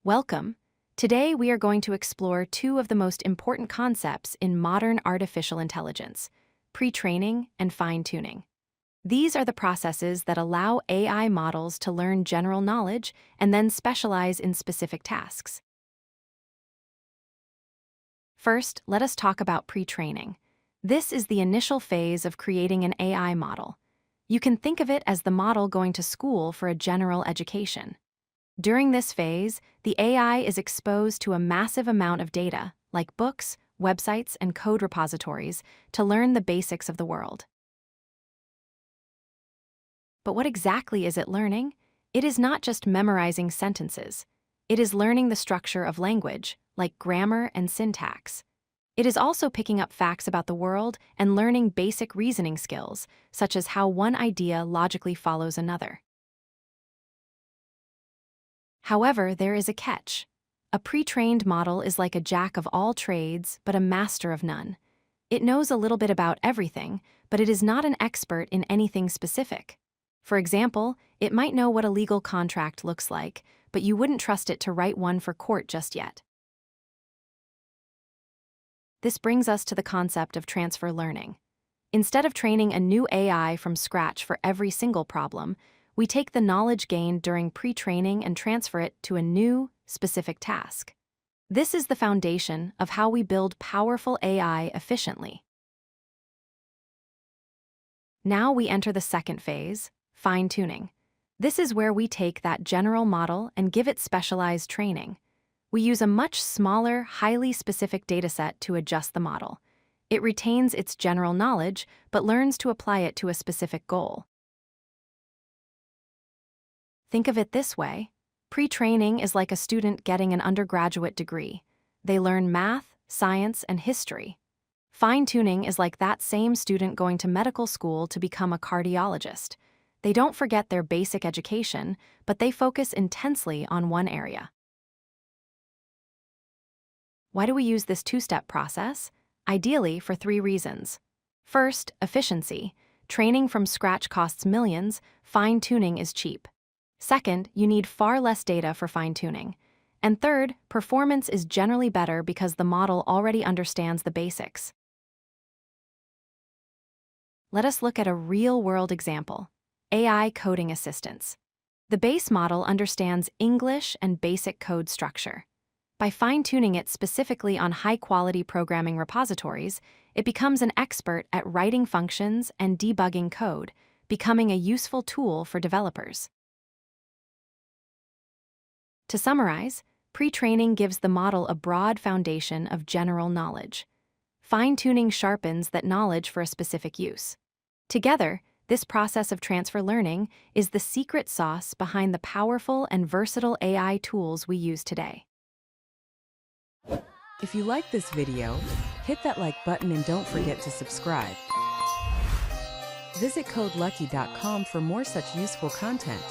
Welcome. Today we are going to explore two of the most important concepts in modern artificial intelligence: pre-training and fine-tuning. These are the processes that allow AI models to learn general knowledge and then specialize in specific tasks. First, let us talk about pre-training. This is the initial phase of creating an AI model. You can think of it as the model going to school for a general education. During this phase, the AI is exposed to a massive amount of data, like books, websites, and code repositories, to learn the basics of the world. But what exactly is it learning? It is not just memorizing sentences. It is learning the structure of language, like grammar and syntax. It is also picking up facts about the world and learning basic reasoning skills, such as how one idea logically follows another. However, there is a catch. A pre-trained model is like a jack of all trades, but a master of none. It knows a little bit about everything, but it is not an expert in anything specific. For example, it might know what a legal contract looks like, but you wouldn't trust it to write one for court just yet. This brings us to the concept of transfer learning. Instead of training a new AI from scratch for every single problem, we take the knowledge gained during pre-training and transfer it to a new, specific task. This is the foundation of how we build powerful AI efficiently. Now we enter the second phase, fine-tuning. This is where we take that general model and give it specialized training. We use a much smaller, highly specific dataset to adjust the model. It retains its general knowledge, but learns to apply it to a specific goal. Think of it this way. Pre-training is like a student getting an undergraduate degree. They learn math, science, and history. Fine-tuning is like that same student going to medical school to become a cardiologist. They don't forget their basic education, but they focus intensely on one area. Why do we use this two-step process? Ideally, for three reasons. First, efficiency. Training from scratch costs millions, fine-tuning is cheap. Second, you need far less data for fine-tuning. And third, performance is generally better because the model already understands the basics. Let us look at a real-world example: AI coding assistance. The base model understands English and basic code structure. By fine-tuning it specifically on high-quality programming repositories, it becomes an expert at writing functions and debugging code, becoming a useful tool for developers. To summarize, pre-training gives the model a broad foundation of general knowledge. Fine-tuning sharpens that knowledge for a specific use. Together, this process of transfer learning is the secret sauce behind the powerful and versatile AI tools we use today. If you like this video, hit that like button and don't forget to subscribe. Visit codelucky.com for more such useful content.